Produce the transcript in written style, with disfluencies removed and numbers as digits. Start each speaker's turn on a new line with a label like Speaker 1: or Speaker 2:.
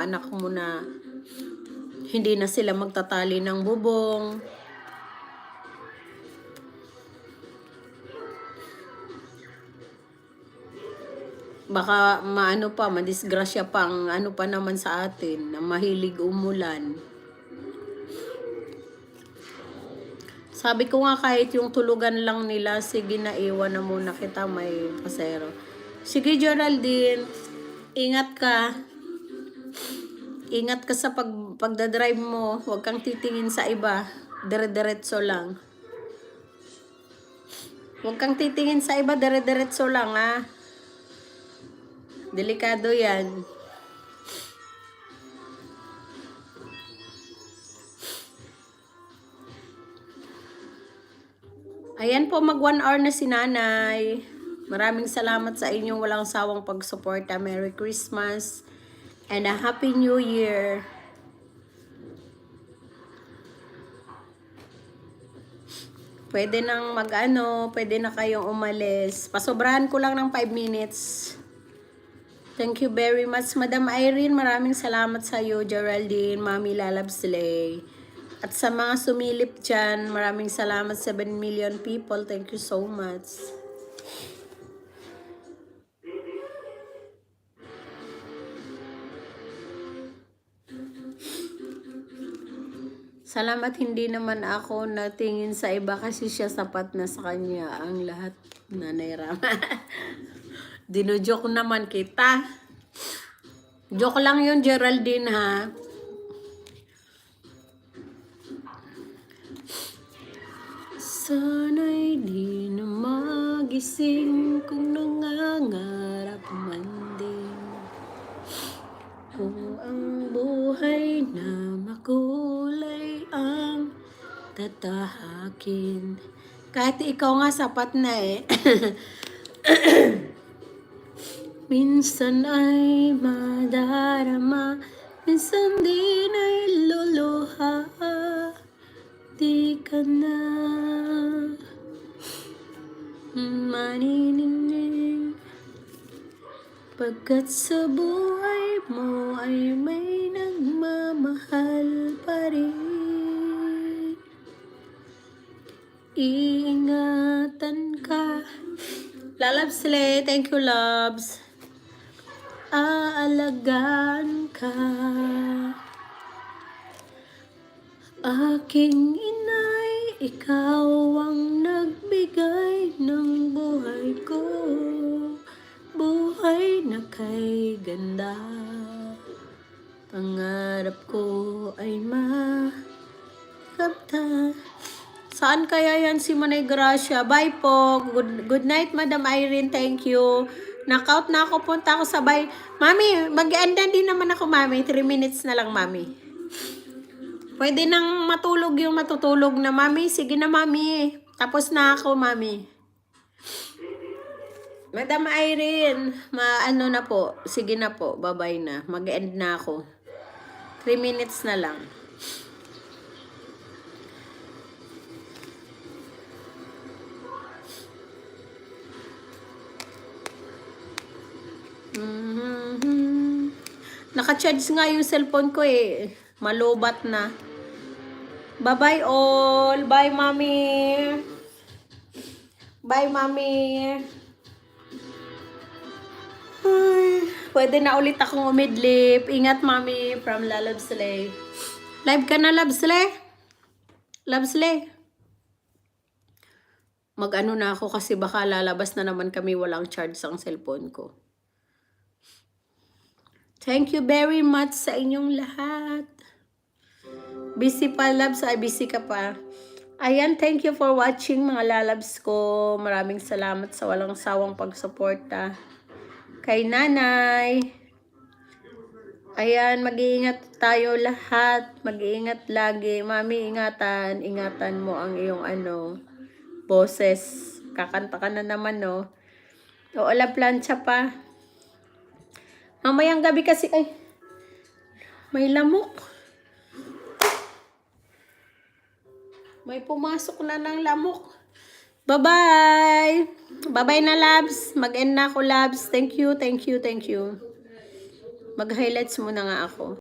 Speaker 1: anak mo na hindi na sila magtatali ng bubong. Baka maano pa, madisgrasya pang ano pa naman sa atin na mahilig umulan. Sabi ko nga kahit yung tulugan lang nila, sige na iwan na muna kita, may pasero. Sige Geraldine, ingat ka. Ingat ka sa pagdadrive mo. Huwag kang titingin sa iba. Dire-diretso lang. Huwag kang titingin sa iba, dire-diretso lang ha. Delikado yan. Ayan po, mag 1 hour na si nanay. Maraming salamat sa inyong walang sawang pagsuporta. Merry Christmas and a Happy New Year. Pwede nang pwede na kayong umalis. Pasobrahan ko lang ng 5 minutes. Thank you very much, Madam Irene. Maraming salamat sa iyo, Geraldine, Mami Lalabslay. At sa mga sumilip dyan, maraming salamat, 7 million people. Thank you so much. Salamat, hindi naman ako natingin sa iba kasi siya sapat na sa kanya ang lahat na nairama. Dinujoke naman kita. Joke lang yun, Geraldine, ha? Sana'y di na magising kung nangangarap man din. Kung ang buhay na makulay ang tatahakin. Kahit ikaw nga sapat na eh. Minsan ay madarama, minsan din ay luluha. Di ka na manininig, pagkat sa buhay mo ay may nagmamahal pa rin. Iingatan ka. Lalabslay, thank you, loves. Aalagaan ka. Aking inay, ikaw ang nagbigay ng buhay ko. Buhay na kay ganda. Pangarap ko ay makapta. Saan kaya yan si Manay Gracia? Bye po. Good night, Madam Irene. Thank you. Knockout na ako. Punta ako sa bye. Mami, mag-enda din naman ako, Mami. 3 minutes na lang, Mami. Pwede nang matulog yung matutulog na, Mami. Sige na, Mami. Tapos na ako, Mami. Madam Irene, ano na po. Sige na po. Bye-bye na. Mag-end na ako. 3 minutes na lang. Naka-charge nga yung cellphone ko eh. Malubat na. Bye-bye all. Bye, Mami. Bye, Mami. Ay, pwede na ulit akong umidlip. Ingat, Mami. From Lalabslay. Live ka na, Labslay? Labslay? Mag-ano na ako kasi baka lalabas na naman kami walang charge ang cellphone ko. Thank you very much sa inyong lahat. Busy pa, loves. Ay, busy ka pa. Ayan, thank you for watching mga lalabs ko. Maraming salamat sa walang sawang pagsuporta kay nanay. Ayan, mag-iingat tayo lahat. Mag-iingat lagi. Mami, ingatan. Ingatan mo ang iyong boses. Kakanta ka na naman, no? O, ala, plancha pa. Mamayang gabi kasi, ay, may lamok. May pumasok na ng lamok. Bye-bye. Bye-bye na, labs. Mag-end na ako, labs. Thank you, thank you, thank you. Mag-highlights muna nga ako.